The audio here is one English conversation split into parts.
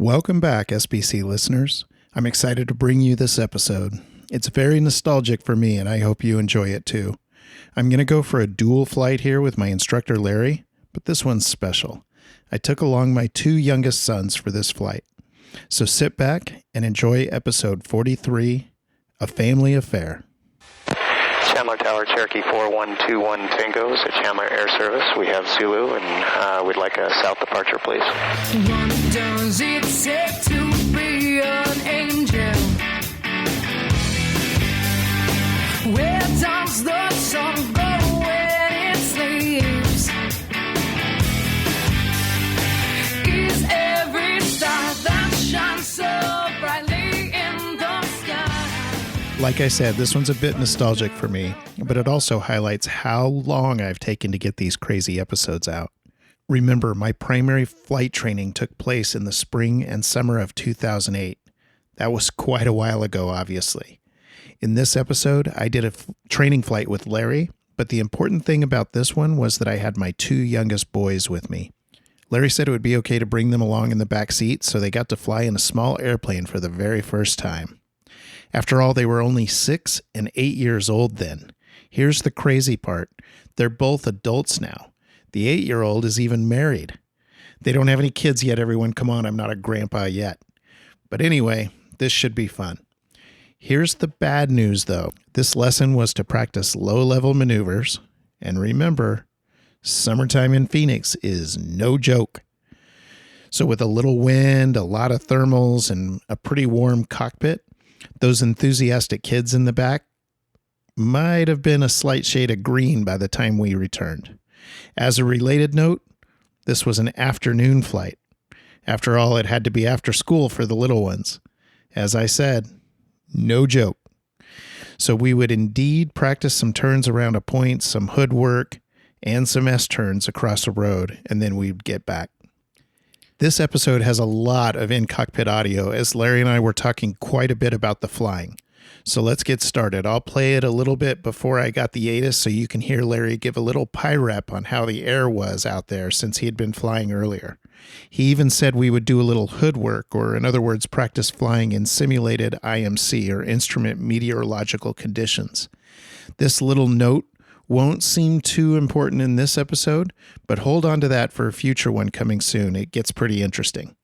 Welcome back, SPC listeners. I'm excited to bring you this episode. It's very nostalgic for me, and I hope you enjoy it too. I'm going to go for a dual flight here with my instructor, Larry, but this one's special. I took along my two youngest sons for this flight. So sit back and enjoy episode 43, A Family Affair. Chandler Tower, Cherokee 4121 Tango is at Chandler Air Service. We have Zulu, and we'd like a south departure, please. What does it take to be an angel? Where does the sun go when it sleeps? Is every star that shines so brightly in the sky? Like I said, this one's a bit nostalgic for me, but it also highlights how long I've taken to get these crazy episodes out. Remember, my primary flight training took place in the spring and summer of 2008. That was quite a while ago, obviously. In this episode, I did a training flight with Lary, but the important thing about this one was that I had my two youngest boys with me. Lary said it would be okay to bring them along in the back seat, so they got to fly in a small airplane for the very first time. After all, they were only 6 and 8 years old then. Here's the crazy part. They're both adults now. The 8-year-old is even married. They don't have any kids yet, everyone. Come on, I'm not a grandpa yet. But anyway, this should be fun. Here's the bad news, though. This lesson was to practice low-level maneuvers. And remember, summertime in Phoenix is no joke. So with a little wind, a lot of thermals, and a pretty warm cockpit, those enthusiastic kids in the back might have been a slight shade of green by the time we returned. As a related note, this was an afternoon flight. After all, it had to be after school for the little ones. As I said, no joke. So we would indeed practice some turns around a point, some hood work, and some S-turns across the road, and then we'd get back. This episode has a lot of in-cockpit audio, as Larry and I were talking quite a bit about the flying. So let's get started. I'll play it a little bit before I got the ATIS so you can hear Larry give a little pie-rep on how the air was out there since he had been flying earlier. He even said we would do a little hood work, or in other words, practice flying in simulated IMC, or instrument meteorological conditions. This little note won't seem too important in this episode, but hold on to that for a future one coming soon. It gets pretty interesting.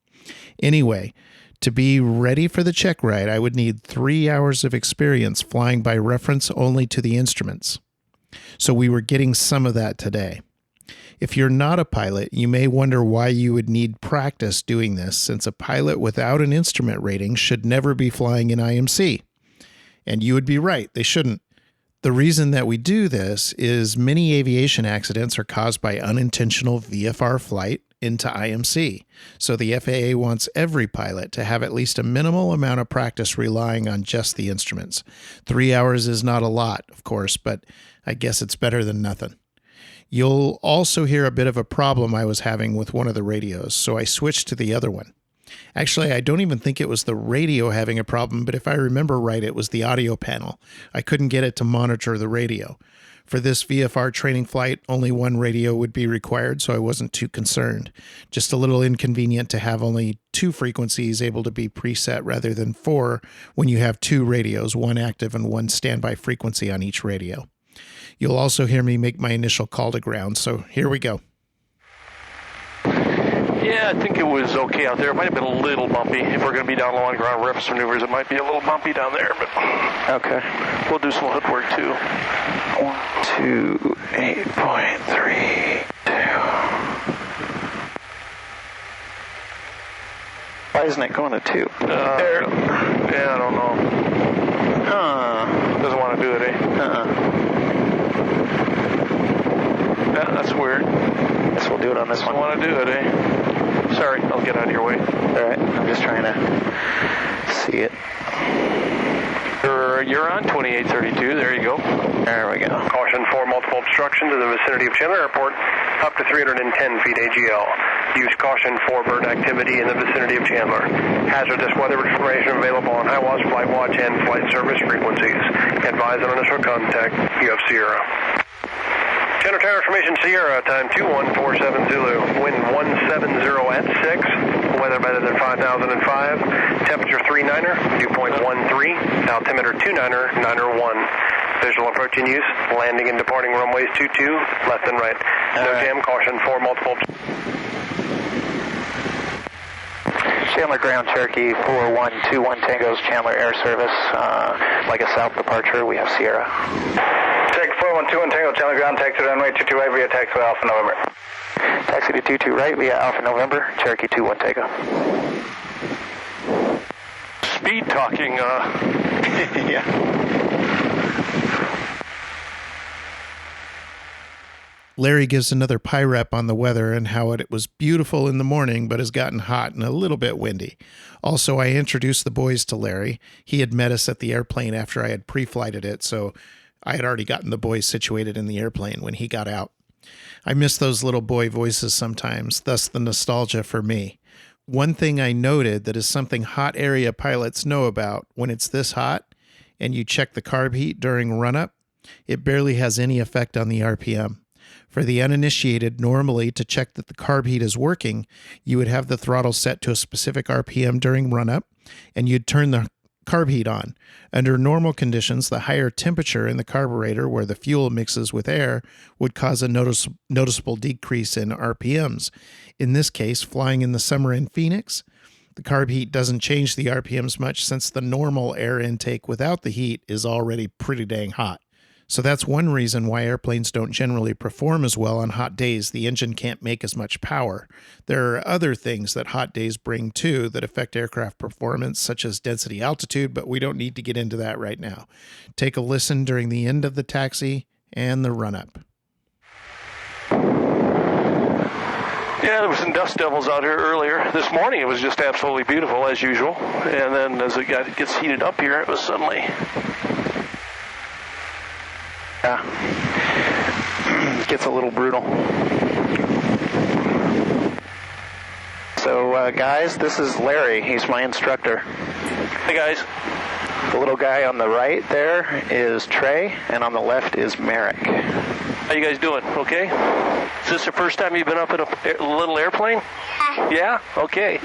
Anyway, to be ready for the check ride, I would need 3 hours of experience flying by reference only to the instruments. So we were getting some of that today. If you're not a pilot, you may wonder why you would need practice doing this, since a pilot without an instrument rating should never be flying in IMC. And you would be right, they shouldn't. The reason that we do this is many aviation accidents are caused by unintentional VFR flight into IMC. So the FAA wants every pilot to have at least a minimal amount of practice relying on just the instruments. 3 hours is not a lot, of course, but I guess it's better than nothing. You'll also hear a bit of a problem I was having with one of the radios, so I switched to the other one. Actually, I don't even think it was the radio having a problem, but if I remember right, it was the audio panel. I couldn't get it to monitor the radio. For this VFR training flight, only one radio would be required, so I wasn't too concerned. Just a little inconvenient to have only 2 frequencies able to be preset rather than 4 when you have 2 radios, one active and one standby frequency on each radio. You'll also hear me make my initial call to ground, so here we go. Yeah, I think it was okay out there. It might have been a little bumpy. If we're going to be down low on ground reference maneuvers, it might be a little bumpy down there, but okay. We'll do some hood work too. 128.32. Why isn't it going to 2? Yeah, I don't know. Doesn't want to do it, eh? Yeah, that's weird. Guess we'll do it on this one. Doesn't want to do it, eh? Sorry, I'll get out of your way. All right, I'm just trying to see it. You're on 2832. There you go. There we go. Caution for multiple obstructions in the vicinity of Chandler Airport, up to 310 feet AGL. Use caution for bird activity in the vicinity of Chandler. Hazardous weather information available on HiWAS, Flight Watch, and Flight Service frequencies. Advise on initial contact. You have Sierra. Chandler Tower Information Sierra, time 2147 Zulu. Wind 170 at 6. Weather better than 5005. Temperature 39er, dew point 13. Altimeter 29er, 9er 1. Visual approach in use. Landing and departing runways 22, left and right. No jam, caution for multiple. Chandler Ground Cherokee 4121 Tango's Chandler Air Service. Like a south departure, we have Sierra. Check 4121 Tango, Chandler Ground, taxi to runway 22 right via taxiway Alpha November. Taxi to 22 right via Alpha November, Cherokee 21 Tango. Speed talking, Yeah. Larry gives another PIREP on the weather and how it was beautiful in the morning but has gotten hot and a little bit windy. Also, I introduced the boys to Larry. He had met us at the airplane after I had pre-flighted it, so I had already gotten the boys situated in the airplane when he got out. I miss those little boy voices sometimes, thus the nostalgia for me. One thing I noted that is something hot area pilots know about: when it's this hot and you check the carb heat during run-up, it barely has any effect on the RPM. For the uninitiated, normally to check that the carb heat is working, you would have the throttle set to a specific RPM during run-up, and you'd turn the carb heat on. Under normal conditions, the higher temperature in the carburetor, where the fuel mixes with air, would cause a noticeable decrease in RPMs. In this case, flying in the summer in Phoenix, the carb heat doesn't change the RPMs much, since the normal air intake without the heat is already pretty dang hot. So that's one reason why airplanes don't generally perform as well on hot days. The engine can't make as much power. There are other things that hot days bring too that affect aircraft performance, such as density, altitude, but we don't need to get into that right now. Take a listen during the end of the taxi and the run-up. Yeah, there was some dust devils out here earlier. This morning it was just absolutely beautiful as usual. And then as it gets heated up here, it was suddenly... Gets a little brutal. So, guys, this is Larry. He's my instructor. Hey, guys. The little guy on the right there is Trey, and on the left is Merrick. How you guys doing? Okay? Is this the first time you've been up in a little airplane? Yeah? Okay.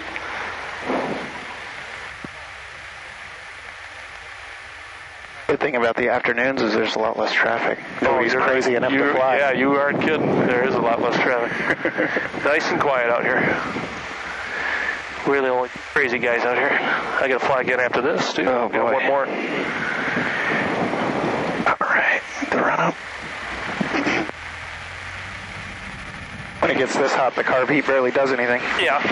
Good thing about the afternoons is there's a lot less traffic. Nobody's crazy enough to fly. Yeah, you aren't kidding. There is a lot less traffic. Nice and quiet out here. We're the only crazy guys out here. I got to fly again after this, too. Oh, boy. Got one more. All right, the run-up. When it gets this hot, the carb heat barely does anything. Yeah.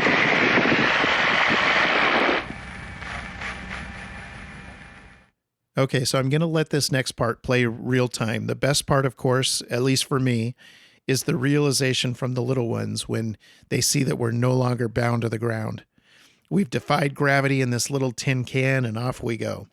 Okay, so I'm going to let this next part play real time. The best part, of course, at least for me, is the realization from the little ones when they see that we're no longer bound to the ground. We've defied gravity in this little tin can, and off we go.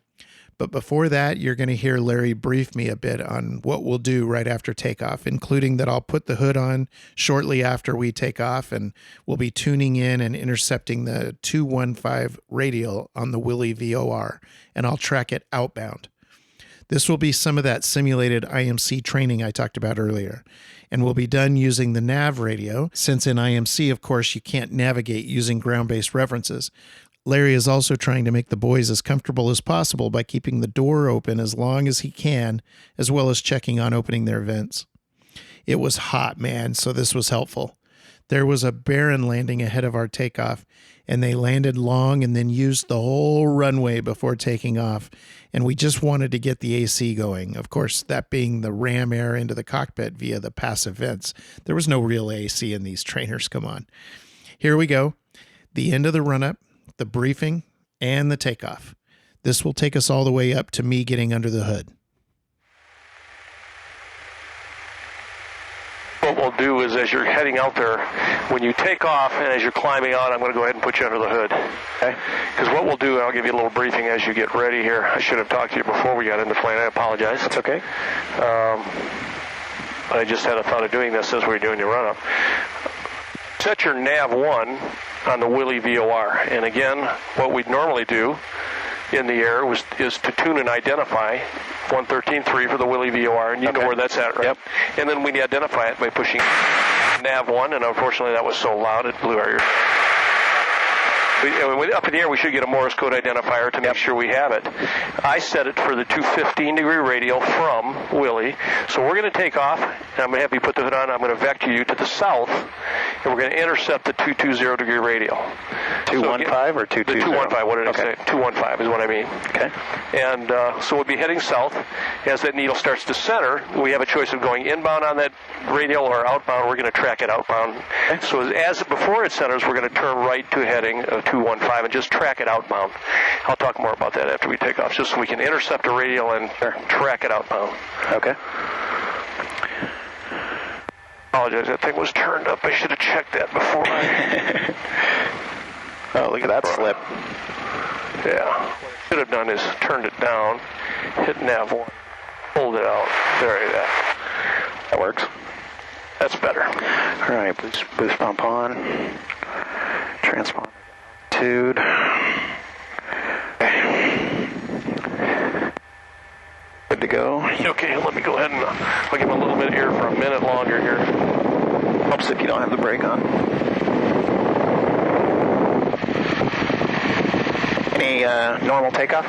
But before that, you're going to hear Larry brief me a bit on what we'll do right after takeoff, including that I'll put the hood on shortly after we take off, and we'll be tuning in and intercepting the 215 radial on the Willie VOR, and I'll track it outbound. This will be some of that simulated IMC training I talked about earlier, and will be done using the nav radio, since in IMC, of course, you can't navigate using ground-based references. Larry is also trying to make the boys as comfortable as possible by keeping the door open as long as he can, as well as checking on opening their vents. It was hot, man, so this was helpful. There was a barren landing ahead of our takeoff, and they landed long and then used the whole runway before taking off, and we just wanted to get the AC going. Of course, that being the ram air into the cockpit via the passive vents. There was no real AC in these trainers, come on. Here we go. The end of the run-up, the briefing, and the takeoff. This will take us all the way up to me getting under the hood. What we'll do is, as you're heading out there, when you take off and as you're climbing out, I'm going to go ahead and put you under the hood. Okay? Because what we'll do, and I'll give you a little briefing as you get ready here. I should have talked to you before we got into flight. I apologize. That's okay. I just had a thought of doing this as we were doing your run-up. Set your nav 1 on the Willie VOR. And again, what we'd normally do in the air is to tune and identify 113.3 for the Willie VOR, and you know where that's at, right? Yep. And then we identify it by pushing nav 1, and unfortunately that was so loud it blew our ears. Up in the air, we should get a Morse code identifier to make sure we have it. I set it for the 215-degree radial from Willie. So we're going to take off, and I'm going to have you put the hood on. I'm going to vector you to the south, and we're going to intercept the 220-degree radial. 215 or 220? The 215, what did I say? 215 is what I mean. Okay. And so we'll be heading south. As that needle starts to center, we have a choice of going inbound on that radial or outbound. We're going to track it outbound. Okay. So before it centers, we're going to turn right to heading 215 and just track it outbound. I'll talk more about that after we take off, just so we can intercept a radial and track it outbound. Okay. Apologize, that thing was turned up. I should have checked that before. Oh, look at that slip. Yeah. What I should have done is turned it down, hit nav 1, pulled it out. There you go. That works. That's better. All right, boost pump on. Transponder. Altitude. Good to go. Okay, let me go ahead and I'll give him a little bit of air for a minute longer here. Helps if you don't have the brake on. Any normal takeoff?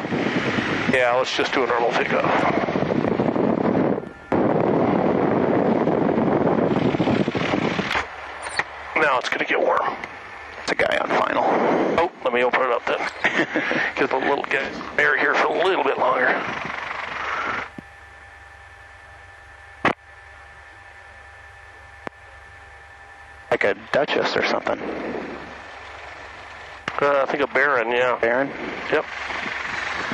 Yeah, let's just do a normal takeoff. Now it's going to get warm. It's a guy on final. Oh, let me open it up then. Get the little guy's air here for a little bit longer. Like a Duchess or something. I think a Baron, yeah. Baron? Yep.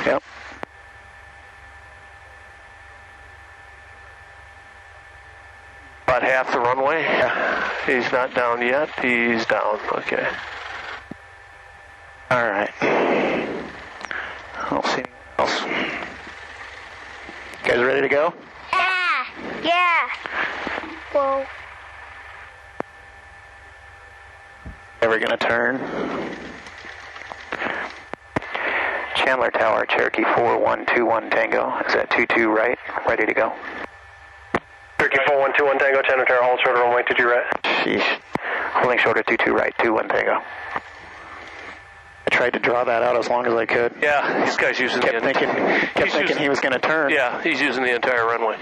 Yep. About half the runway. Yeah. He's not down yet. He's down. Okay. All right. I don't see anything else. You guys ready to go? Yeah. Whoa. Ever gonna turn? Chandler Tower, Cherokee 4121 Tango. Is that 22 right? Ready to go. Cherokee 4121 Tango, Chandler Tower, hold short runway 22 right. Sheesh. Holding short at 22 right, 21 Tango. I tried to draw that out as long as I could. Yeah, this guy's using Kept thinking he was gonna turn. Yeah, he's using the entire runway.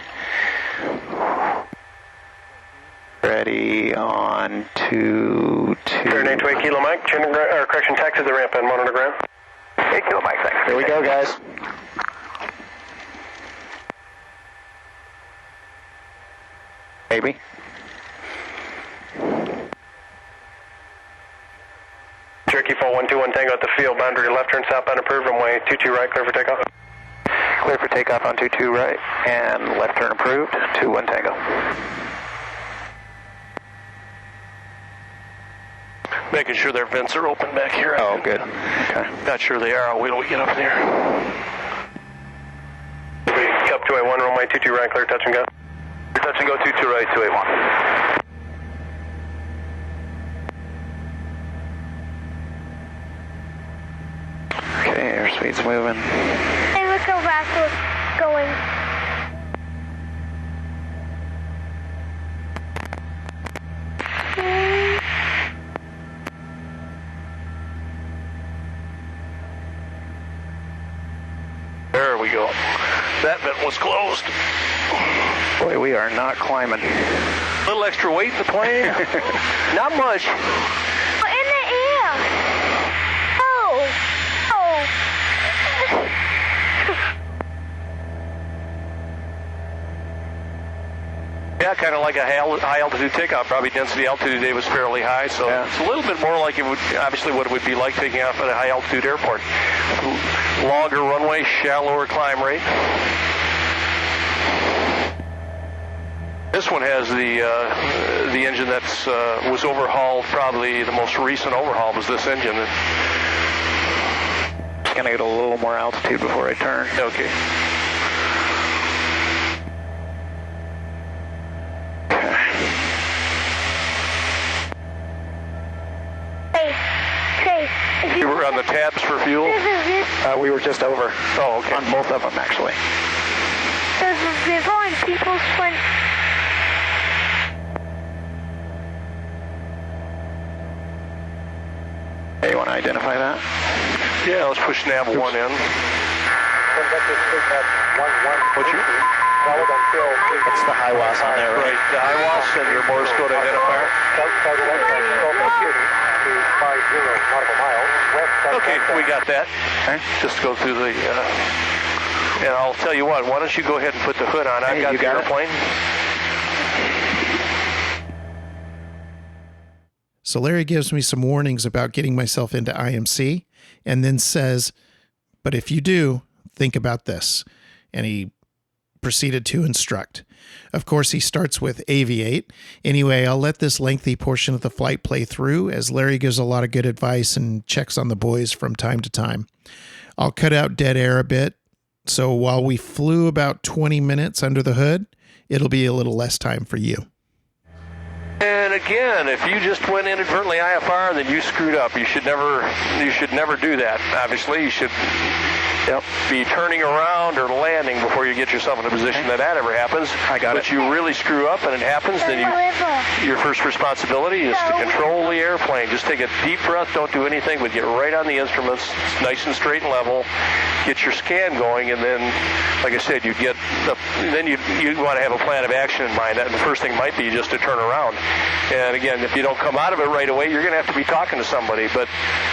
Ready on 2-2. Turn 828 Kilo Mike, correction, taxi the ramp and monitor ground. 8 Kilo Mike, thanks. Here we go, guys. Maybe. Cherokee 4121 Tango at the field, boundary left turn southbound approved, runway 22 right, clear for takeoff. Clear for takeoff on 22 right, and left turn approved, 21 Tango. Making sure their vents are open back here. Oh, good. Okay. Not sure they are. I'll wait till we get up there. Cup 281, runway 22 right, clear touch and go. Touch and go 22 right, 281. Okay, airspeed's moving. Hey, look how fast it's going. There we go. That vent was closed. Boy, we are not climbing. A little extra weight in the plane. Not much. In the air. Oh. Yeah, kind of like a high altitude takeoff. Probably density altitude today was fairly high, so it's a little bit more like it would, obviously what it would be like taking off at a high altitude airport. Longer runway, shallower climb rate. This one has the engine that's was overhauled. Probably the most recent overhaul was this engine. Just gonna get a little more altitude before I turn. Okay. You were on the tabs for fuel? We were just over. Oh, okay. On both of them, actually. There's only people sprint. Hey, you want to identify that? that? Yeah, let's push nav 1 in. What's the high WAS on there, right? Right, the high WAS and your Morse code identifier. Okay, we got that. Okay. Just go through the, and I'll tell you what, why don't you go ahead and put the hood on? I've got the airplane. So Larry gives me some warnings about getting myself into IMC and then says, but if you do, think about this. And he proceeded to instruct. Of course, he starts with aviate. Anyway, I'll let this lengthy portion of the flight play through as Larry gives a lot of good advice and checks on the boys from time to time. I'll cut out dead air a bit. So while we flew about 20 minutes under the hood, it'll be a little less time for you. And again, if you just went inadvertently IFR, then you screwed up. You should never do that. Obviously, you should be turning around or landing before you get yourself in a position that ever happens. I got it. But you really screw up and it happens, then your first responsibility is to control the airplane. Just take a deep breath, don't do anything, but get right on the instruments, nice and straight and level, get your scan going, and then, like I said, you want to have a plan of action in mind. And the first thing might be just to turn around. And again, if you don't come out of it right away, you're going to have to be talking to somebody. But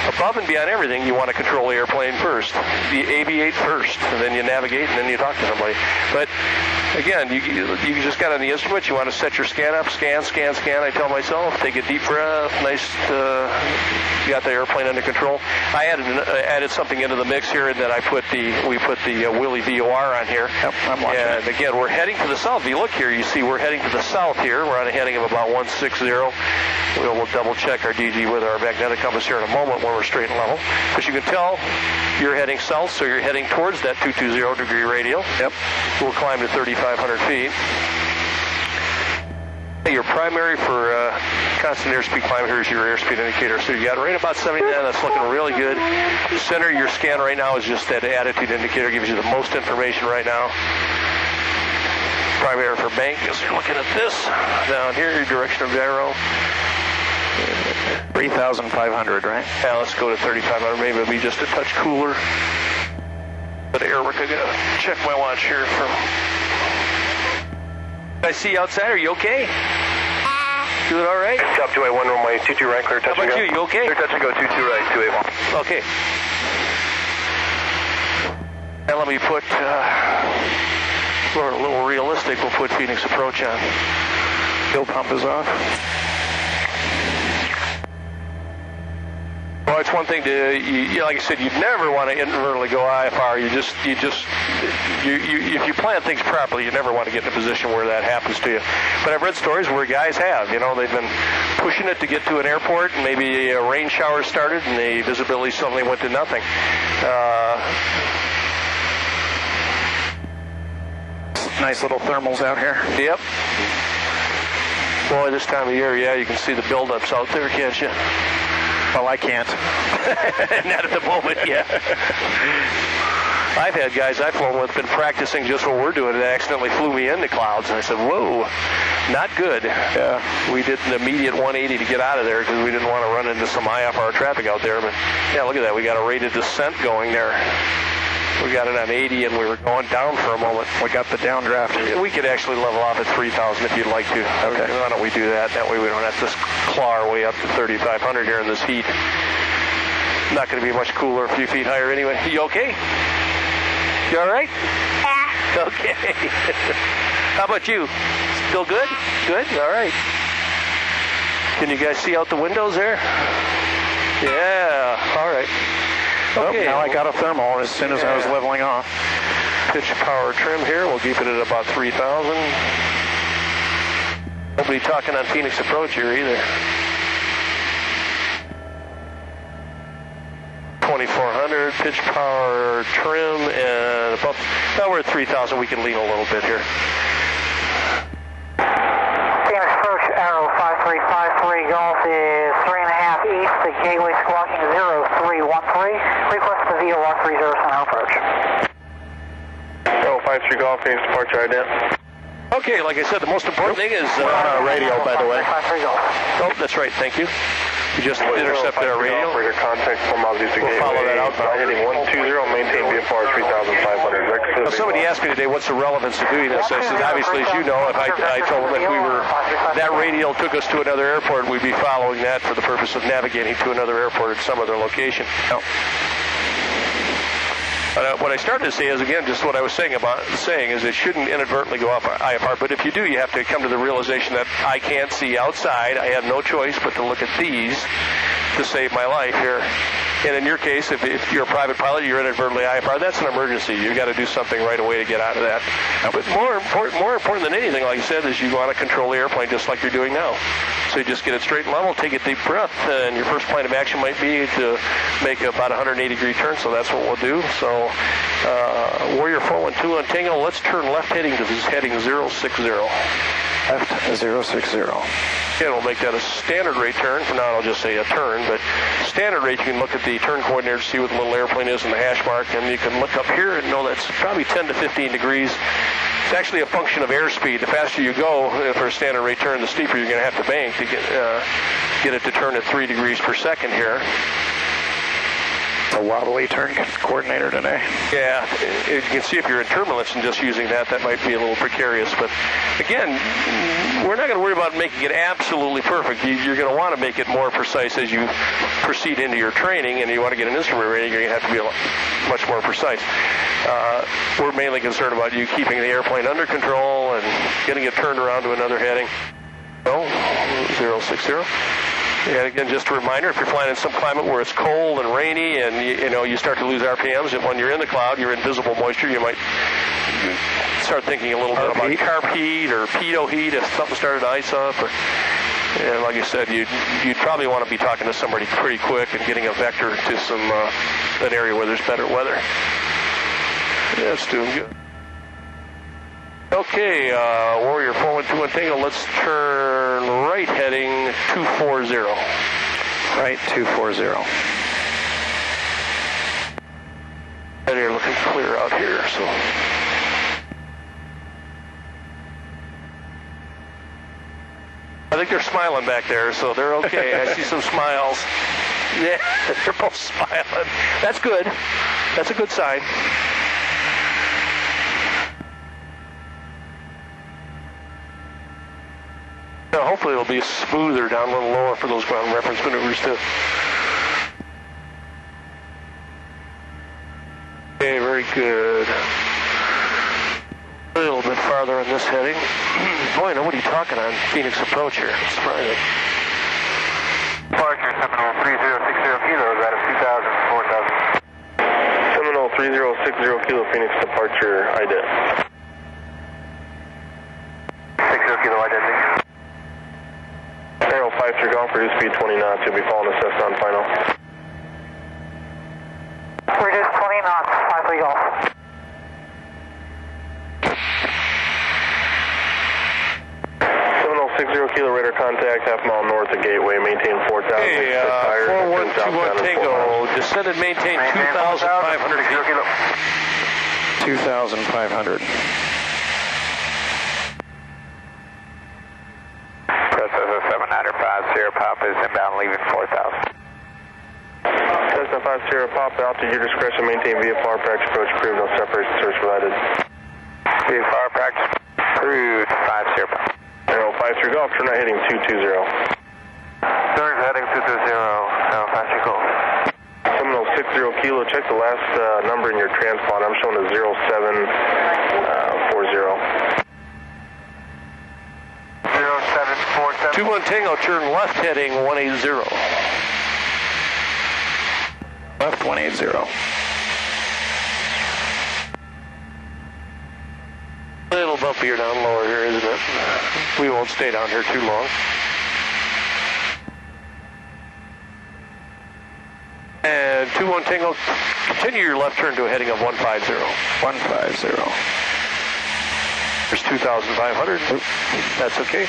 above and beyond everything, you want to control the airplane first. You aviate first, and then you navigate, and then you talk to somebody. But again, you just got on the instrument. You want to set your scan up, scan. I tell myself, take a deep breath. Nice. You got the airplane under control. I added something into the mix here, and then we put the Willie VOR on here. Yep, I'm watching. And again, we're heading to the south. If you look here, you see we're heading to the south here. We're on a heading of about 160. We'll double check our DG with our magnetic compass here in a moment when we're straight and level. As you can tell, you're heading south, so you're heading towards that 220 degree radial. Yep. We'll climb to 3,500 feet. Your primary for constant airspeed climb here is your airspeed indicator. So you got right about 79. That's looking really good. The center of your scan right now is just that attitude indicator. Gives you the most information right now. Primary for bank is you're looking at this. Down here, your direction of arrow. 3,500, right? Yeah, let's go to 3,500. Maybe it'll be just a touch cooler. But Airwork, I gotta check my watch here for. I see you outside. Are you okay? Doing all right? Top 281, runway 22 right, clear touch and go. How about you? You okay? Clear touch and go 22 right, 281. Okay. And let me put, we're a little realistic, we'll put Phoenix approach on. Fuel pump is off. Well, it's one thing to, like I said, you'd never want to inadvertently go IFR. If you plan things properly, you never want to get in a position where that happens to you. But I've read stories where guys have, they've been pushing it to get to an airport, and maybe a rain shower started, and the visibility suddenly went to nothing. Nice little thermals out here. Yep. Boy, this time of year, yeah, you can see the buildups out there, can't you? Well, I can't. Not at the moment, yeah. I've had guys I've flown with been practicing just what we're doing and accidentally flew me into clouds. And I said, whoa, not good. Yeah. We did an immediate 180 to get out of there because we didn't want to run into some IFR traffic out there. But, yeah, look at that. We got a rated descent going there. We got it on 80, and we were going down for a moment. We got the downdraft. We could actually level off at 3,000 if you'd like to. Okay. Why don't we do that? That way we don't have to claw our way up to 3,500 here in this heat. Not going to be much cooler, a few feet higher anyway. You okay? You all right? Yeah. Okay. How about you? Still good? Good? All right. Can you guys see out the windows there? Yeah. All right. Okay. Now I got a thermal as soon as I was leveling off. Pitch power trim here. We'll keep it at about 3,000. Nobody talking on Phoenix approach here either. 2,400 pitch power trim and above. Now we're at 3,000. We can lean a little bit here. Phoenix approach arrow 5353 Golf is 3.5 east. The gateway squawking 0313. Request the VOR 30 center approach. Arrow 53 Golf, Phoenix departure ident. Okay, like I said, the most important thing is... We're on a radio, by the way. 53 Golf. Oh, that's right. Thank you. We just intercepted our radio. Operator contact from Altitude We'll follow that out. Heading 120, maintain VFR 3,500. Now, somebody asked me today, what's the relevance of doing this? I said, obviously, as you know, if I told them that that radial took us to another airport, we'd be following that for the purpose of navigating to another airport at some other location. No. What I started to say is, again, just what I was saying is it shouldn't inadvertently go off IFR, but if you do, you have to come to the realization that I can't see outside. I have no choice but to look at these to save my life here. And in your case, if you're a private pilot, you're inadvertently IFR, that's an emergency. You've got to do something right away to get out of that. But more important than anything, like I said, is you want to control the airplane just like you're doing now. So you just get it straight and level, take a deep breath, and your first plan of action might be to make about a 180-degree turn, so that's what we'll do. So Warrior 412 on Tango, let's turn left heading to this heading 060. Left 060. Again, we'll make that a standard rate turn. For now, I'll just say a turn, but standard rate, you can look at the turn coordinator to see what the little airplane is in the hash mark, and you can look up here and know that's probably 10 to 15 degrees. It's actually a function of airspeed. The faster you go for a standard rate turn, the steeper you're going to have to bank to get it to turn at 3 degrees per second here. A wobbly turn coordinator today. Yeah, you can see if you're in turbulence and just using that might be a little precarious. But again, we're not going to worry about making it absolutely perfect. You're going to want to make it more precise as you proceed into your training, and you want to get an instrument rating, you're going to have to be much more precise. We're mainly concerned about you keeping the airplane under control and getting it turned around to another heading. 060. And again, just a reminder, if you're flying in some climate where it's cold and rainy and you start to lose RPMs, and when you're in the cloud, you're in visible moisture, you might start thinking a little bit about carp heat or pitot heat if something started to ice up. And like I said, you'd probably want to be talking to somebody pretty quick and getting a vector to an area where there's better weather. Yeah, it's doing good. Okay, Warrior 412 Tango, let's turn right heading 240. Right, 240. And you're looking clear out here, so. I think they're smiling back there, so they're okay. I see some smiles. Yeah, they're both smiling. That's good. That's a good sign. Hopefully it'll be smoother down a little lower for those ground reference maneuvers too. Okay, very good. A little bit farther on this heading. Boy, nobody talking on Phoenix approach here. It's surprising. Departure Seminole 3060 Kilo, out of 2,000, 4,000. Seminole 3060 Kilo, Phoenix departure, IDET. 60 Kilo, IDET. Arrow 53 Golf, reduce speed 20 knots. You'll be following the Cessna on final. Reduce 20 knots, 53 Golf. Seminole 60 Kilo, radar contact, half mile north of Gateway, maintain 4,000. Hey, 4121 Tango, descend and maintain 2,500 feet. 2,500. Cessna 7950 Pop is inbound, leaving 4,000. Cessna 50 Pop, altitude your discretion, maintain VFR, practice approach approved, no separation search provided. VFR practice approved, 50 Pop. Arrow 53 Golf, turn right heading 220. Turn heading 220, Arrow 53 Golf. Seminole 60 Kilo, check the last number in your transpond. I'm showing a 0740. 21 Tango, turn left heading 180. Left 180. A little bumpier down lower here, isn't it? We won't stay down here too long. And 21 Tango, continue your left turn to a heading of 150. 150. There's 2,500. That's okay.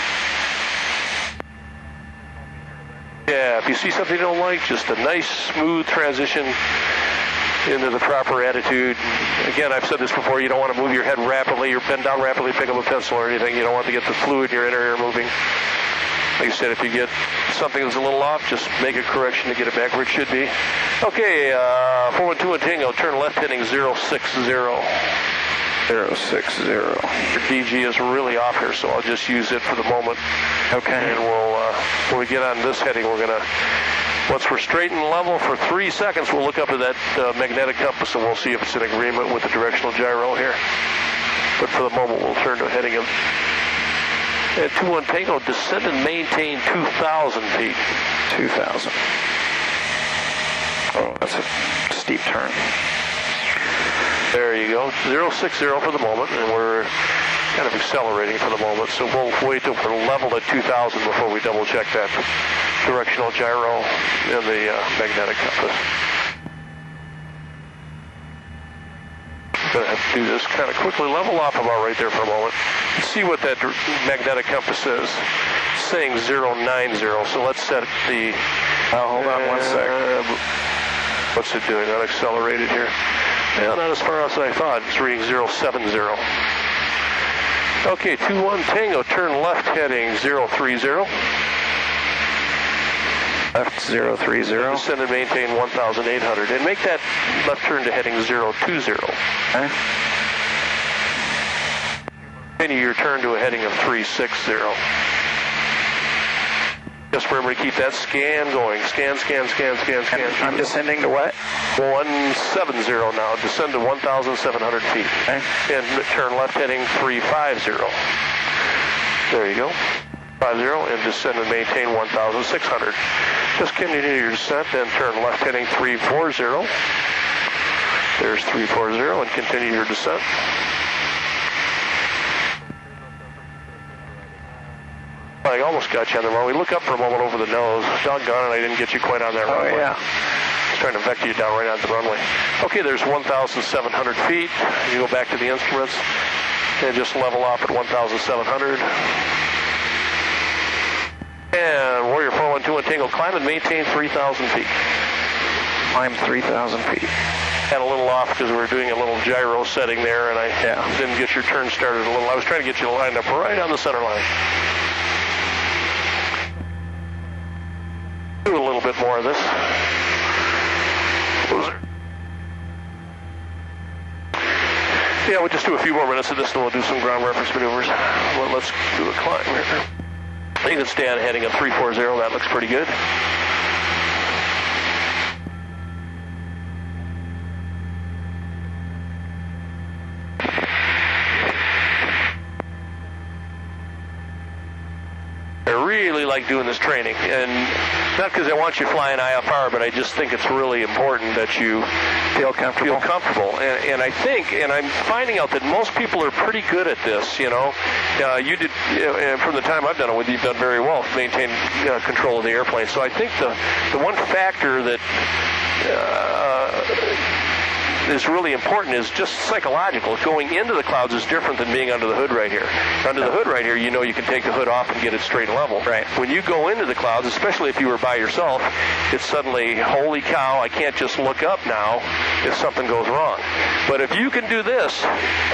Yeah, if you see something you don't like, just a nice, smooth transition into the proper attitude. Again, I've said this before, you don't want to move your head rapidly or bend down rapidly, pick up a pencil or anything. You don't want to get the fluid in your inner ear moving. Like I said, if you get something that's a little off, just make a correction to get it back where it should be. Okay, 412 and Tango, turn left heading 060. 060. Your DG is really off here, so I'll just use it for the moment. Okay. And we'll, when we get on this heading, we're going to, once we're straight and level for 3 seconds, we'll look up at that magnetic compass and we'll see if it's in agreement with the directional gyro here. But for the moment, we'll turn to a heading of, at 21 Tango, descend and maintain 2,000 feet. 2,000. Oh, that's a steep turn. There you go, 060 for the moment, and we're kind of accelerating for the moment, so we'll wait till we're leveled at 2,000 before we double check that directional gyro and the magnetic compass. Going to have to do this kind of quickly, level off about right there for a moment, and see what that magnetic compass is. It's saying 090, so let's set the... hold on 1 sec. What's it doing? Not accelerated here. Yeah, not as far as I thought. It's reading 070. Okay, 21 Tango, turn left heading 030. Left 030. Descend and maintain 1,800. And make that left turn to heading 020. Okay. Continue your turn to a heading of 360. Just remember to keep that scan going. Scan. I'm descending to what? 170 now. Descend to 1,700 feet. Okay. And turn left heading 350. There you go. 50 and descend and maintain 1,600. Just continue your descent, then turn left heading 340. There's 340 and continue your descent. I almost got you on the runway. Look up for a moment over the nose. Doggone it, I didn't get you quite on that runway. Oh, yeah. I was trying to vector you down right on the runway. Okay, there's 1,700 feet. You go back to the instruments and just level off at 1,700. And Warrior 412 and Tango, climb and maintain 3,000 feet. Climb 3,000 feet. Had a little off because we were doing a little gyro setting there, and I didn't get your turn started a little. I was trying to get you lined up right on the center line. Do a little bit more of this. Yeah, we'll just do a few more minutes of this, and we'll do some ground reference maneuvers. Well, let's do a climb here. You can stay on heading of 340. That looks pretty good. I really like doing this training, and not because I want you flying IFR, but I just think it's really important that you feel comfortable. And I think, and I'm finding out that most people are pretty good at this. You know, you did from the time I've done it with you, you've done very well to maintain control of the airplane. So I think the one factor that is really important is just psychological. Going into the clouds is different than being under the hood right here. Under the hood right here, you know you can take the hood off and get it straight and level. Right. When you go into the clouds, especially if you were by yourself, it's suddenly, holy cow, I can't just look up now if something goes wrong. But if you can do this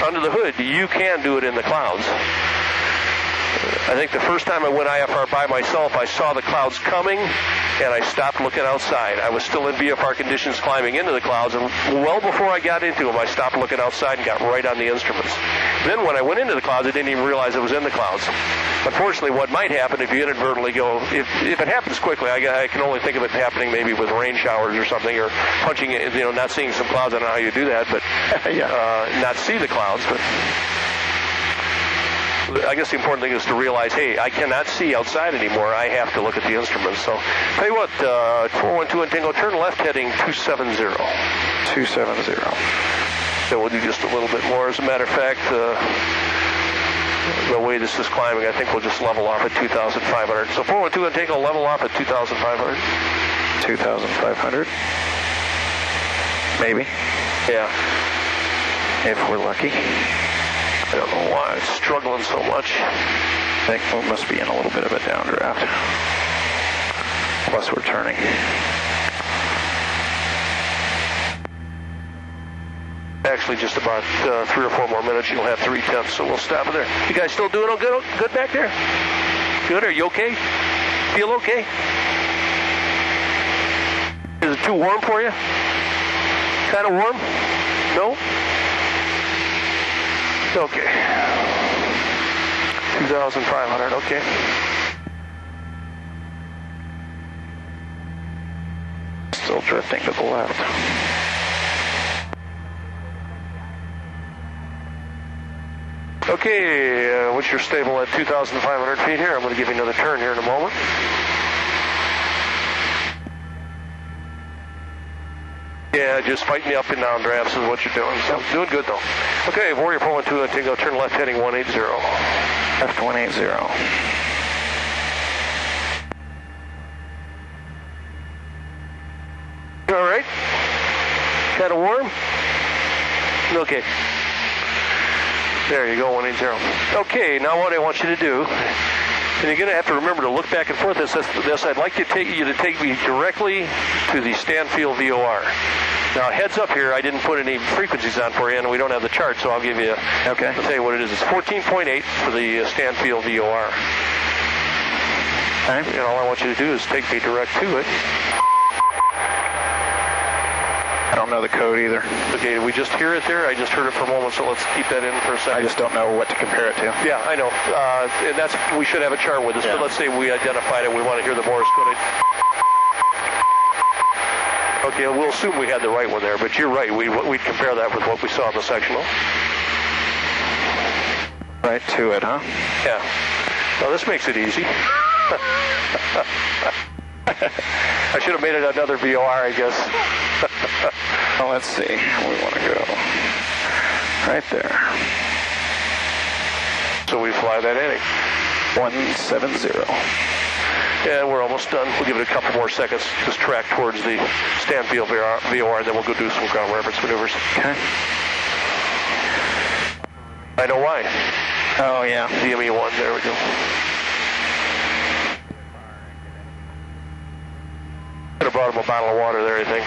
under the hood, you can do it in the clouds. I think the first time I went IFR by myself, I saw the clouds coming, and I stopped looking outside. I was still in VFR conditions climbing into the clouds, and well before I got into them, I stopped looking outside and got right on the instruments. Then when I went into the clouds, I didn't even realize I was in the clouds. Unfortunately, what might happen if you inadvertently go, if it happens quickly, I can only think of it happening maybe with rain showers or something, or punching, not seeing some clouds. I don't know how you do that, but not see the clouds, but... I guess the important thing is to realize, hey, I cannot see outside anymore. I have to look at the instruments. So, tell you what, 412 and Tango, turn left heading 270. 270. So we'll do just a little bit more. As a matter of fact, the way this is climbing, I think we'll just level off at 2,500. So 412 and Tango, level off at 2,500. 2,500. Maybe. Yeah. If we're lucky. I don't know why it's struggling so much. I think we must be in a little bit of a downdraft. Plus we're turning. Actually, just about 3 or 4 more minutes, you'll have 3 tenths, so we'll stop it there. You guys still doing good back there? Good? Are you okay? feel okay? Is it too warm for you? Kind of warm? No? Okay. 2,500, okay. Still drifting to the left. Okay, once you're stable at 2,500 feet here, I'm going to give you another turn here in a moment. Yeah, just fighting the up and down drafts is what you're doing. So doing good though. Okay, Warrior 412 Tango, turn left heading 180. Left 180. All right. Kind of warm? Okay. There you go, 180. Okay, now what I want you to do, and you're going to have to remember to look back and forth this. I'd like to take you to take me directly to the Stanfield VOR. Now, heads up here, I didn't put any frequencies on for you, and we don't have the chart, so I'll give you, okay. I'll tell you what it is. It's 14.8 for the Stanfield VOR. Okay. And all I want you to do is take me direct to it. I don't know the code either. Okay, did we just hear it there? I just heard it for a moment, so let's keep that in for a second. I just don't know what to compare it to. Yeah, I know. And that's, we should have a chart with us, but let's say we identified it. We want to hear the Morse code. Okay, we'll assume we had the right one there, but you're right. We'd compare that with what we saw in the sectional. Right to it, huh? Yeah. Well, this makes it easy. I should have made it another VOR, I guess. Well, let's see. We want to go right there. So we fly that heading. 170. And we're almost done. We'll give it a couple more seconds. Just track towards the Stanfield VOR, and then we'll go do some ground reference maneuvers. Okay. I know why. Oh, yeah. DME-1, there we go. Could have brought him a bottle of water there, I think.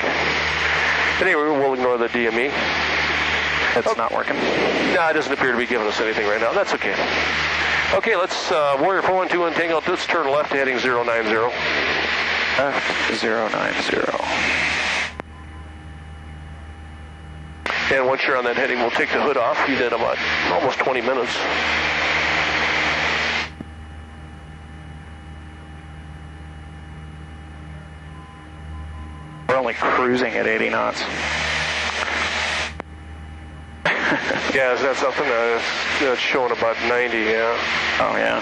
Anyway, we'll ignore the DME. It's not working. No, it doesn't appear to be giving us anything right now. That's okay. Okay, let's, Warrior 412 Tango, let's turn left heading 090. Left 090. And once you're on that heading, we'll take the hood off. You did about almost 20 minutes. We're only cruising at 80 knots. Yeah, is that something? It's showing about 90, yeah. Oh, yeah.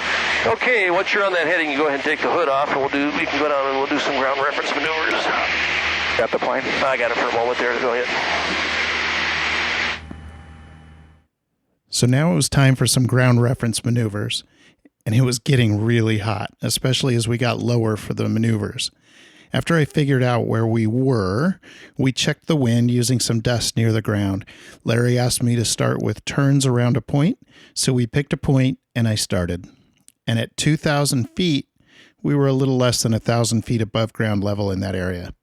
Okay, once you're on that heading, you go ahead and take the hood off, and we can go down and we'll do some ground reference maneuvers. Got the plane? I got it for a moment there. Go ahead. So now it was time for some ground reference maneuvers, and it was getting really hot, especially as we got lower for the maneuvers. After I figured out where we were, we checked the wind using some dust near the ground. Larry asked me to start with turns around a point, so we picked a point and I started. And at 2,000 feet, we were a little less than 1,000 feet above ground level in that area.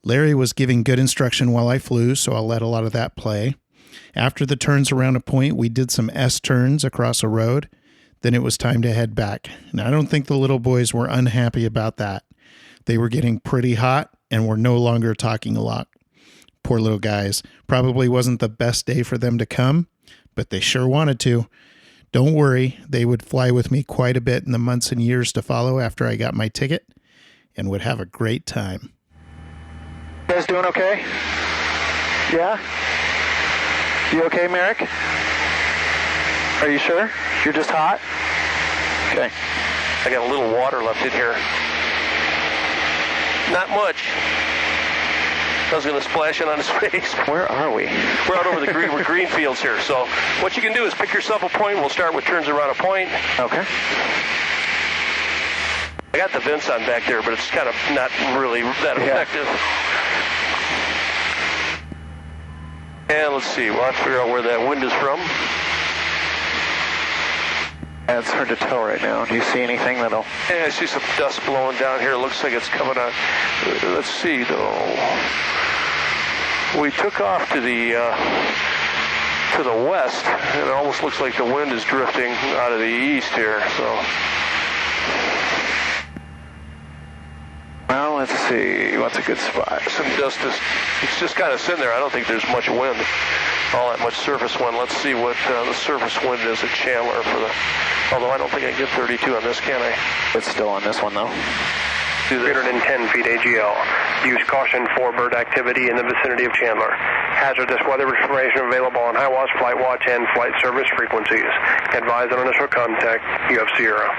Larry was giving good instruction while I flew, so I'll let a lot of that play. After the turns around a point, we did some S-turns across a road. Then it was time to head back. And I don't think the little boys were unhappy about that. They were getting pretty hot and were no longer talking a lot. Poor little guys. Probably wasn't the best day for them to come, but they sure wanted to. Don't worry, they would fly with me quite a bit in the months and years to follow after I got my ticket and would have a great time. You guys doing okay? Yeah? You okay, Merrick? Are you sure? You're just hot? Okay. I got a little water left in here. Not much. I was going to splash it on his face. Where are we? We're out over the green fields here. So what you can do is pick yourself a point. We'll start with turns around a point. Okay. I got the vents on back there, but it's kind of not really that effective. And let's see. We'll have to figure out where that wind is from. Yeah, it's hard to tell right now. Do you see anything that'll... Yeah, I see some dust blowing down here. It looks like it's coming on. Let's see, though. We took off to the west, and it almost looks like the wind is drifting out of the east here. So see, what's a good spot? Some dust it's just kind of sitting there. I don't think there's much wind, all that much surface wind. Let's see what the surface wind is at Chandler for the, although I don't think I get 32 on this, can I? It's still on this one, though. 310 feet AGL. Use caution for bird activity in the vicinity of Chandler. Hazardous weather information available on High Watch, Flight Watch, and flight service frequencies. Advise on initial contact. You have Sierra.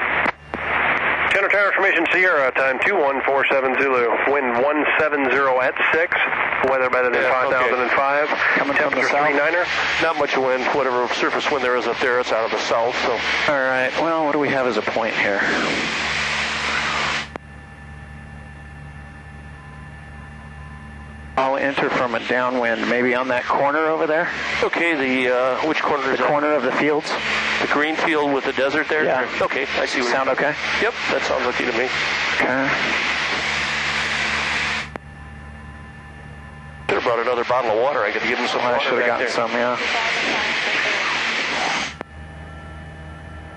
Chandler Tower information, Sierra, time 2147 Zulu. Wind 170 at 6. Weather better than 5005. Coming from the south. 39er. Not much wind. Whatever surface wind there is up there, it's out of the south. So. All right, well, what do we have as a point here? I'll enter from a downwind, maybe on that corner over there. Okay, which corner is the that? corner of the fields. The green field with the desert there? Yeah. Okay, I see what Sound you're okay? Yep, that sounds okay to me. Okay. Could have brought another bottle of water. I could have given some water. I should have gotten some, yeah.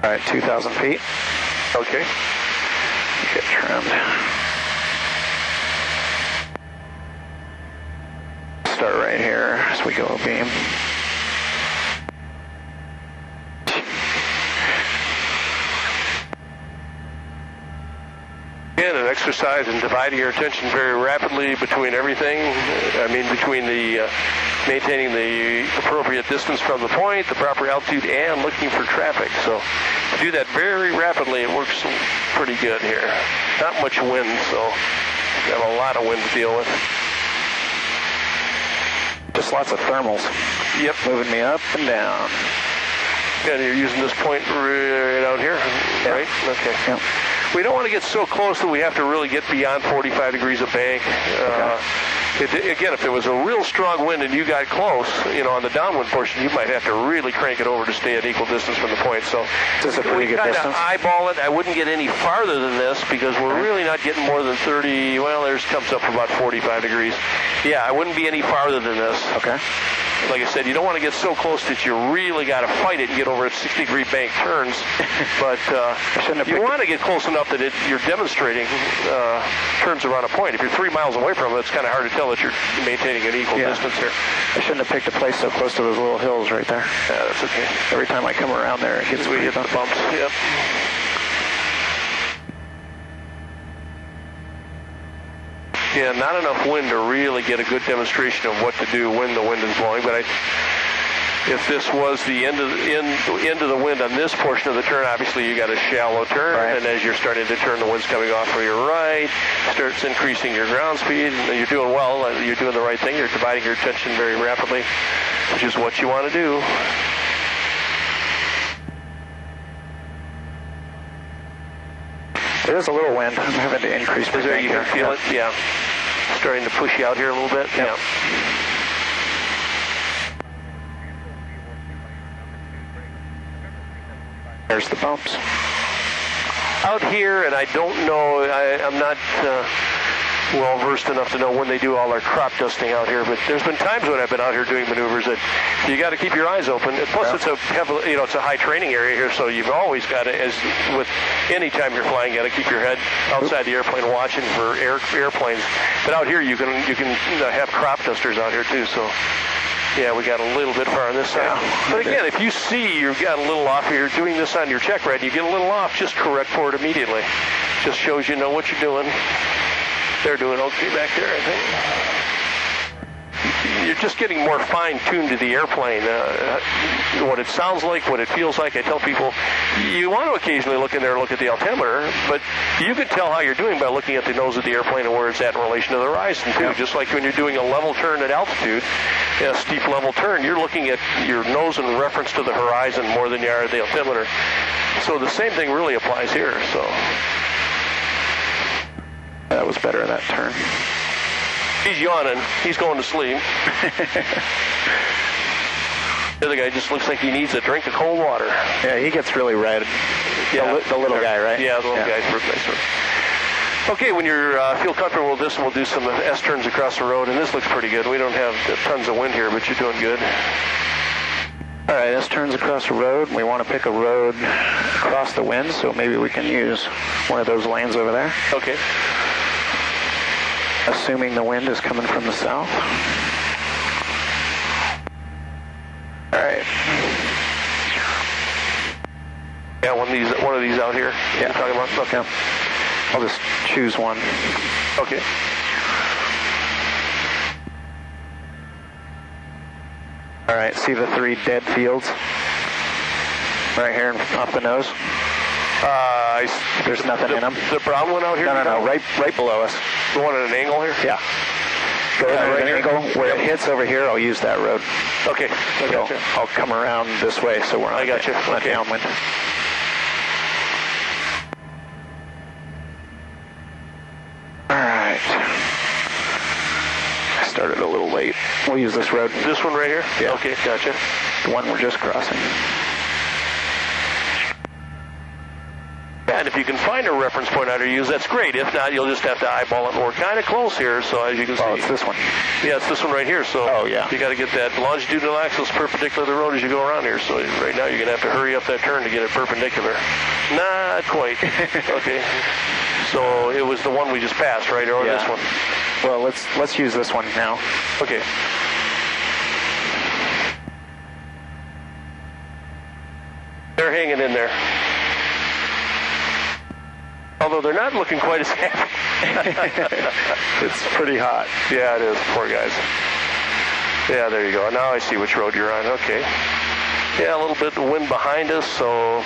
All right, 2,000 feet. Okay. Get trimmed. Start right here as we go beam. Again, an exercise in dividing your attention very rapidly between everything. I mean, between the maintaining the appropriate distance from the point, the proper altitude, and looking for traffic. So to do that very rapidly, it works pretty good here. Not much wind, so got a lot of wind to deal with. Just lots of thermals. Yep. Moving me up and down. And you're using this point right out here, right? Okay. Yep. We don't want to get so close that we have to really get beyond 45 degrees of bank. Again, if there was a real strong wind and you got close, on the downwind portion, you might have to really crank it over to stay at equal distance from the point. So this is a pretty good distance. Kind of eyeball it. I wouldn't get any farther than this because we're really not getting more than 30. Well, theirs comes up for about 45 degrees. Yeah, I wouldn't be any farther than this. Okay. Like I said, you don't want to get so close that you really got to fight it and get over at 60-degree bank turns. But you want to get close enough that you're demonstrating turns around a point. If you're 3 miles away from it, it's kind of hard to tell that you're maintaining an equal distance here. I shouldn't have picked a place so close to those little hills right there. Yeah, that's okay. Every time I come around there, it gets we hit the bumps. Yep. Yeah, not enough wind to really get a good demonstration of what to do when the wind is blowing. But if this was the end of the wind on this portion of the turn, obviously you got a shallow turn, right. And as you're starting to turn, the wind's coming off from your right, starts increasing your ground speed, and you're doing well. You're doing the right thing. You're dividing your attention very rapidly, which is what you want to do. There's a little wind. I'm having to increase my bank. You can feel it? Yeah. Starting to push you out here a little bit? Yep. Yeah. There's the bumps. Out here, and I don't know, I'm not well versed enough to know when they do all their crop dusting out here, but there's been times when I've been out here doing maneuvers that you got to keep your eyes open. Plus, it's a high training area here, so you've always got to, as with any time you're flying, you got to keep your head outside the airplane watching for airplanes. But out here, you can have crop dusters out here too. So. Yeah, we got a little bit far on this side. Yeah, but again, if you see you've got a little off here, doing this on your check ride, you get a little off, just correct for it immediately. Just shows you know what you're doing. They're doing okay back there, I think. You're just getting more fine-tuned to the airplane. What it sounds like, what it feels like. I tell people, you want to occasionally look in there and look at the altimeter, but you can tell how you're doing by looking at the nose of the airplane and where it's at in relation to the horizon, too. Yeah. Just like when you're doing a level turn at altitude, a steep level turn, you're looking at your nose in reference to the horizon more than you are at the altimeter. So the same thing really applies here. So that was better in that turn. He's yawning. He's going to sleep. The other guy just looks like he needs a drink of cold water. Yeah, he gets really red. Yeah, the little guy, right? Yeah, the little guy's pretty nice. Okay, when you feel comfortable with this, we'll do some S-turns across the road, and this looks pretty good. We don't have tons of wind here, but you're doing good. All right, S-turns across the road. We want to pick a road across the wind, so maybe we can use one of those lanes over there. Okay. Assuming the wind is coming from the south. All right. Yeah, one of these out here. Yeah. You're talking about? Okay. I'll just choose one. Okay. All right, see the 3 dead fields? Right here off the nose? There's nothing in them. The brown one out here? No, right below us. The one at an angle here? Yeah. Go at an angle. Where it hits over here, I'll use that road. Okay. I got you. I'll come around this way so we're on downwind. All right. I started a little late. We'll use this road. This one right here? Yeah. Okay, gotcha. The one we're just crossing. Yeah, and if you can find a reference point out here to use, that's great. If not, you'll just have to eyeball it. And we're kind of close here, so as you can see. Oh, it's this one. Yeah, it's this one right here. So you got to get that longitudinal axis perpendicular to the road as you go around here. So right now you're going to have to hurry up that turn to get it perpendicular. Not quite. Okay. So it was the one we just passed, right? Or this one? Well, let's use this one now. Okay. They're hanging in there. Although they're not looking quite as happy. It's pretty hot. Yeah, it is. Poor guys. Yeah, there you go. Now I see which road you're on. Okay. Yeah, a little bit of wind behind us, so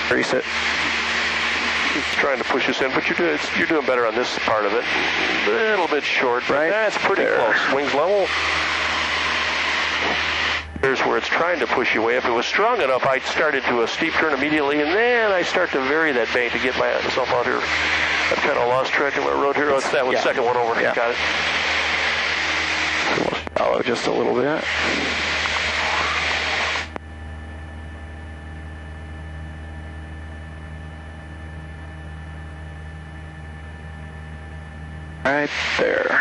grease it. It's trying to push us in, but you're doing better on this part of it. A little bit short, right? That's pretty close. Wings level. Here's where it's trying to push you away. If it was strong enough, I'd start into a steep turn immediately, and then I start to vary that bank to get myself out here. I've kind of lost track of my road here. It's that second one over. Yeah. Got it. We'll follow just a little bit. Right there.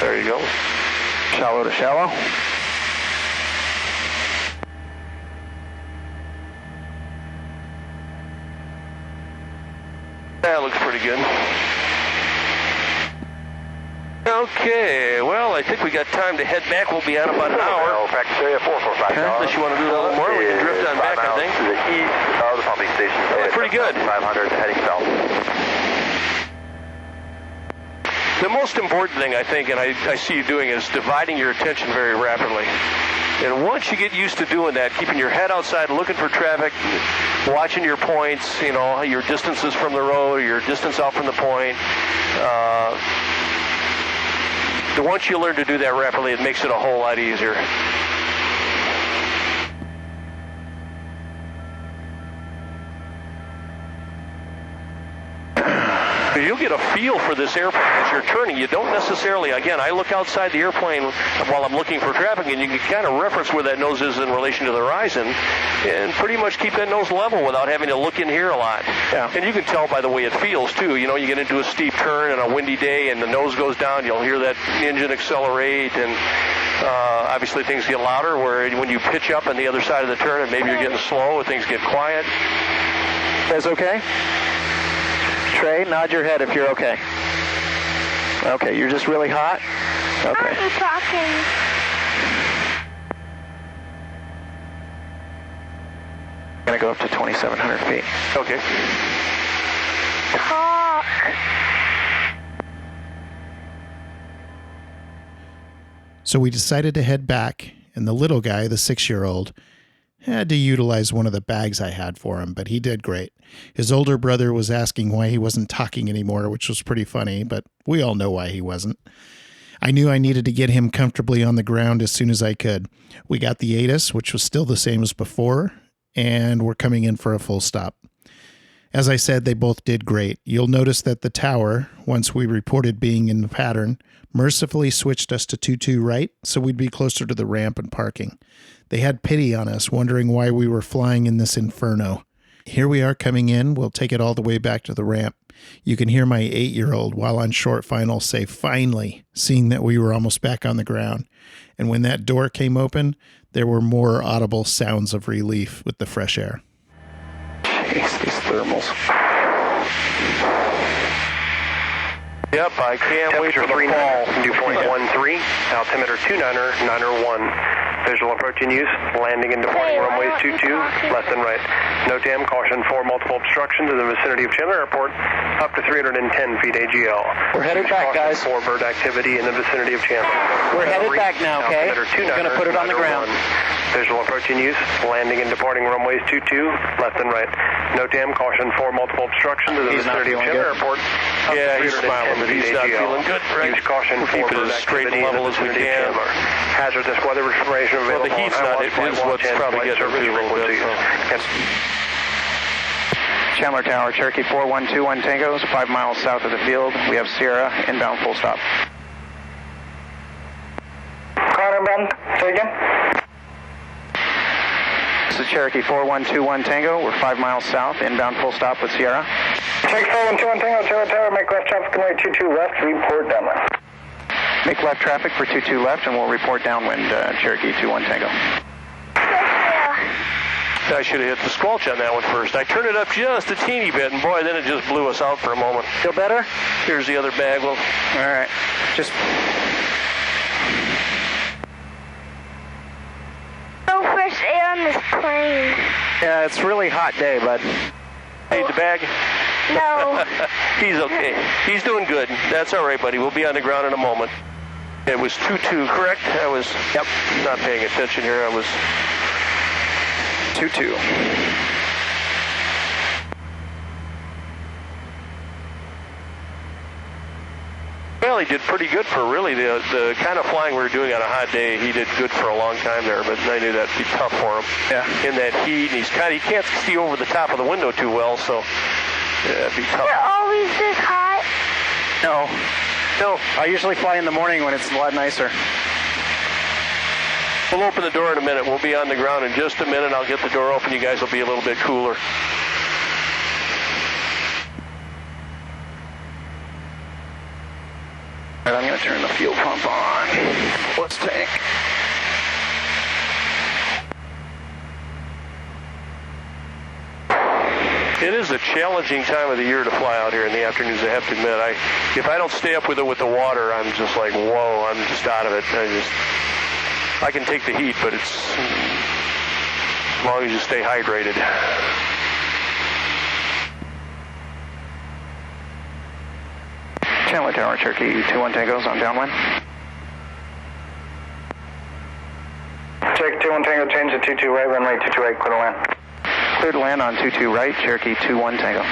There you go. Shallow to shallow. That looks pretty good. Okay, well, I think we got time to head back. We'll be out about an hour. Practice area 445. Unless you want to do a little more, we can drift on back, I think. To the east of the pumping station. Yeah, pretty good. 500 heading south. The most important thing, I think, and I see you doing, is dividing your attention very rapidly. And once you get used to doing that, keeping your head outside, looking for traffic, watching your points, your distances from the road, your distance out from the point, once you learn to do that rapidly, it makes it a whole lot easier. You'll get a feel for this airplane as you're turning. You don't necessarily, again, I look outside the airplane while I'm looking for traffic, and you can kind of reference where that nose is in relation to the horizon and pretty much keep that nose level without having to look in here a lot. Yeah. And you can tell by the way it feels, too. You get into a steep turn and a windy day and the nose goes down, you'll hear that engine accelerate, and obviously things get louder where when you pitch up on the other side of the turn and maybe you're getting slow and things get quiet. That's okay? Trey, nod your head if you're okay. Okay, you're just really hot? Okay. I'm talking. I'm going to go up to 2,700 feet. Okay. Talk. So we decided to head back, and the little guy, the 6-year-old, had to utilize one of the bags I had for him, but he did great. His older brother was asking why he wasn't talking anymore, which was pretty funny, but we all know why he wasn't. I knew I needed to get him comfortably on the ground as soon as I could. We got the ATIS, which was still the same as before, and we're coming in for a full stop. As I said, they both did great. You'll notice that the tower, once we reported being in the pattern, mercifully switched us to 2-2 right, so we'd be closer to the ramp and parking. They had pity on us, wondering why we were flying in this inferno. Here we are coming in. We'll take it all the way back to the ramp. You can hear my 8-year-old while on short final say, finally, seeing that we were almost back on the ground. And when that door came open, there were more audible sounds of relief with the fresh air. Jeez, these thermals. Yep, I can't wait for the fall. Dew point 13, altimeter 29er, 901. Visual approach in use, landing and departing runways 22, left and right. NOTAM, caution for multiple obstructions in the vicinity of Chandler Airport, up to 310 feet AGL. We're headed back, guys. For bird activity in the vicinity of Chandler. We're headed back now, okay? We're going to put it on the ground. Visual approach in use, landing and departing runways 22, left and right. NOTAM, caution for multiple obstructions in the vicinity of Chandler Airport. Yeah, he's smiling, but he's not feeling good, right? Use caution for keep it bird as straight activity level in the as we vicinity of can. Chandler. Hazardous weather information Well, available the heat's on not, Highwatch it Flight is Watch what's and probably Flight getting Service to a little bit. frequencies. Chandler Tower, Cherokee 4121 Tango is 5 miles south of the field. We have Sierra inbound full stop. Connor, Ben, say again. This is Cherokee 4121 Tango. We're 5 miles south, inbound full stop with Sierra. Cherokee 4121 Tango, Chandler Tower, make left traffic and right 22 left, report downwind. Make left traffic for 22 left, and we'll report downwind Cherokee 21 Tango. I should have hit the squelch on that one first. I turned it up just a teeny bit, and boy, then it just blew us out for a moment. Feel better? Here's the other bag. Well, all right. Just No fresh air on this plane. yeah, it's a really hot day, bud. hey, the bag. No. He's okay. He's doing good. That's all right, buddy. We'll be on the ground in a moment. It was 2-2, correct? I was not paying attention here. I was 2-2. Well, he did pretty good for really the kind of flying we were doing on a hot day. He did good for a long time there, but I knew that'd be tough for him. Yeah. In that heat, and he can't see over the top of the window too well, so yeah, it'd be tough. You're always this hot? No. I usually fly in the morning when it's a lot nicer. We'll open the door in a minute. We'll be on the ground in just a minute. I'll get the door open. You guys will be a little bit cooler. All right, I'm going to turn the fuel pump on. Let's tank. It is a challenging time of the year to fly out here in the afternoons, I have to admit. If I don't stay up with it with the water, I'm just like, whoa, I'm just out of it. I can take the heat, but it's as long as you stay hydrated. Chandler Tower, Cherokee 21 Tango's on downwind. Cherokee 21 Tango, change to 22 right, runway 22 right, clear to land. Clear to land on 22 right, Cherokee 21 Tango.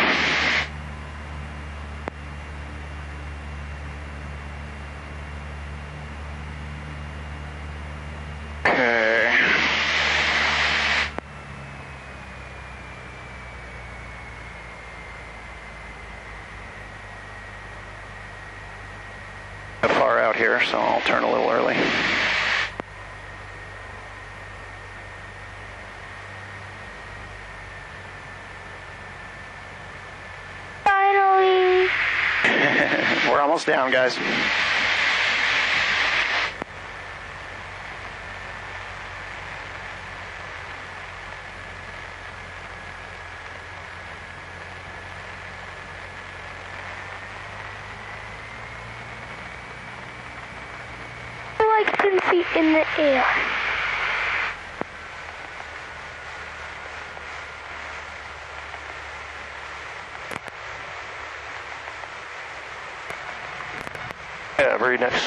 Okay. Far out here, so I'll turn a little early. Finally. We're almost down, guys. I like 10 feet in the air. Yeah, very nice.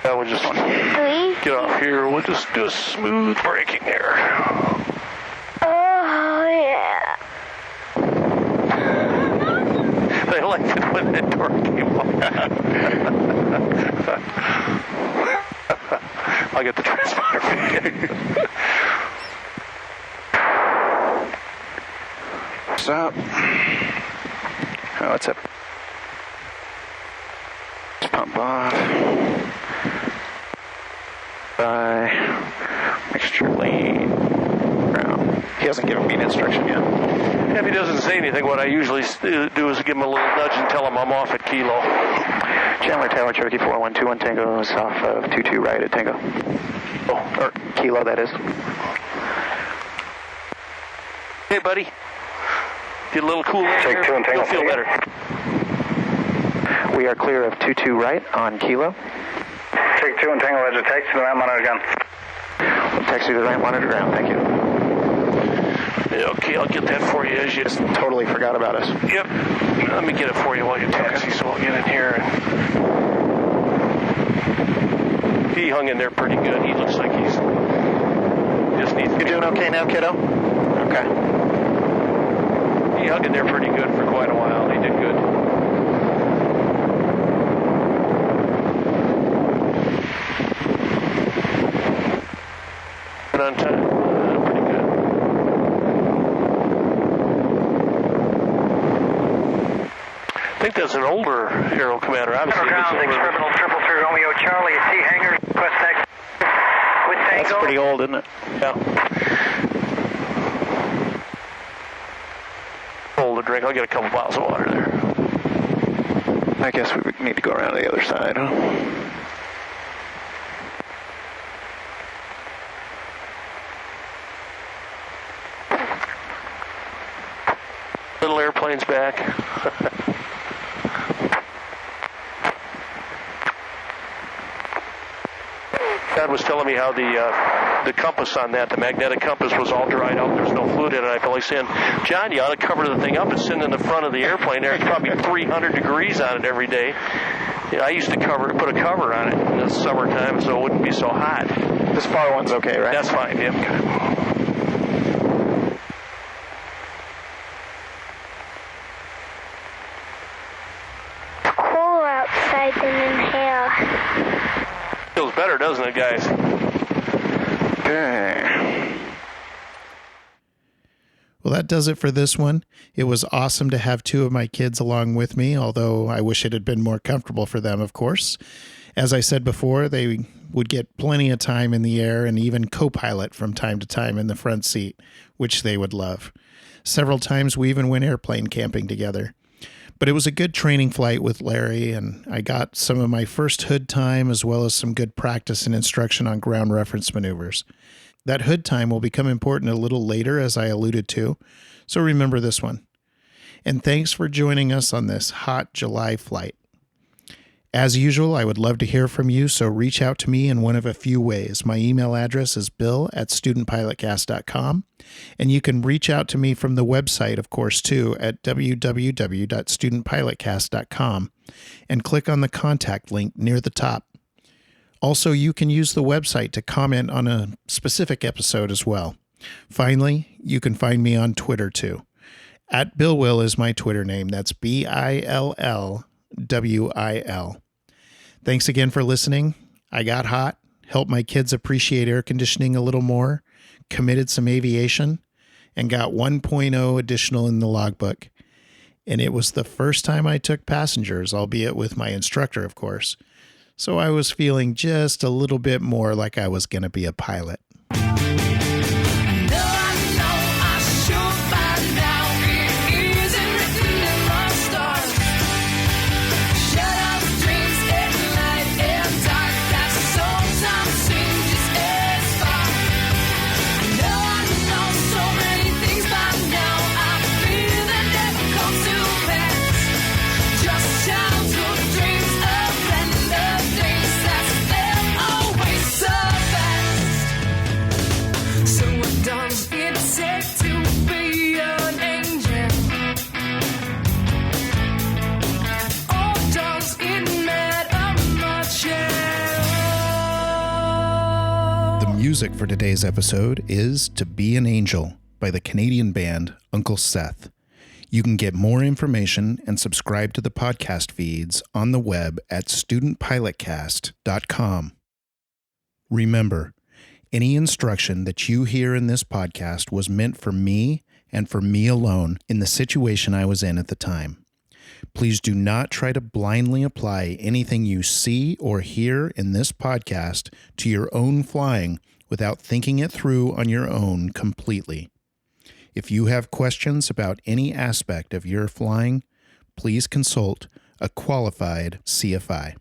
That one just 3. get off here. We'll just do a smooth braking there. Oh, yeah. I liked it when that door came off. I'll get the transponder fitted. What's up? Oh, what's up? Let's pump off. Mixture lean. Ground. He hasn't given me an instruction yet. If he doesn't say anything, what I usually do is give him a little nudge and tell him I'm off at Kilo. Chandler Tower, Cherokee 4121 Tango is off of 22 right at Tango. Oh, or Kilo, that is. Hey, buddy. Get a little cool in Take here. 2 and You'll tango. feel better. We are clear of 22 right on Kilo. Take 2 and tango edge of taxi to the right monitor gun. Taxi to the right monitor ground, thank you. Yeah, okay, I'll get that for you as you... Just totally forgot about us. Yep. Let me get it for you while you taxi, so I'll get in here. He hung in there pretty good. He looks like he's... Just needs... You doing okay now, kiddo? Okay. He hung in there pretty good for quite a while. He did good. Good on time. Pretty good. I think that's an older Aero Commander. Obviously, Ground, Terminal 333 Romeo Charlie, Sea Hangar, request taxi with Tango. That's pretty old, isn't it? Yeah. Hold a drink. I'll get a couple bottles of water there. I guess we need to go around to the other side, huh? Little airplane's back. Dad was telling me how the compass on that, the magnetic compass, was all dried out. There's no fluid in it. I felt like saying, John, you ought to cover the thing up. It's sitting in the front of the airplane there. It's probably 300 degrees on it every day. Yeah, I used to put a cover on it in the summertime so it wouldn't be so hot. This far one's okay, right? That's fine, yeah. Cooler outside than in here. Feels better, doesn't it, guys? Okay. Well, that does it for this one. It was awesome to have 2 of my kids along with me, although I wish it had been more comfortable for them, of course. As I said before, they would get plenty of time in the air and even co-pilot from time to time in the front seat, which they would love. Several times we even went airplane camping together. But it was a good training flight with Larry, and I got some of my first hood time as well as some good practice and instruction on ground reference maneuvers. That hood time will become important a little later, as I alluded to, so remember this one. And thanks for joining us on this hot July flight. As usual, I would love to hear from you, so reach out to me in one of a few ways. My email address is bill@studentpilotcast.com, and you can reach out to me from the website, of course, too, at www.studentpilotcast.com, and click on the contact link near the top. Also, you can use the website to comment on a specific episode as well. Finally, you can find me on Twitter, too. @BillWill is my Twitter name. That's BILLWIL. Thanks again for listening. I got hot, helped my kids appreciate air conditioning a little more, committed some aviation, and got 1.0 additional in the logbook. And it was the first time I took passengers, albeit with my instructor, of course. So I was feeling just a little bit more like I was going to be a pilot. Music for today's episode is To Be an Angel by the Canadian band Uncle Seth. You can get more information and subscribe to the podcast feeds on the web at studentpilotcast.com. Remember, any instruction that you hear in this podcast was meant for me and for me alone in the situation I was in at the time. Please do not try to blindly apply anything you see or hear in this podcast to your own flying without thinking it through on your own completely. If you have questions about any aspect of your flying, please consult a qualified CFI.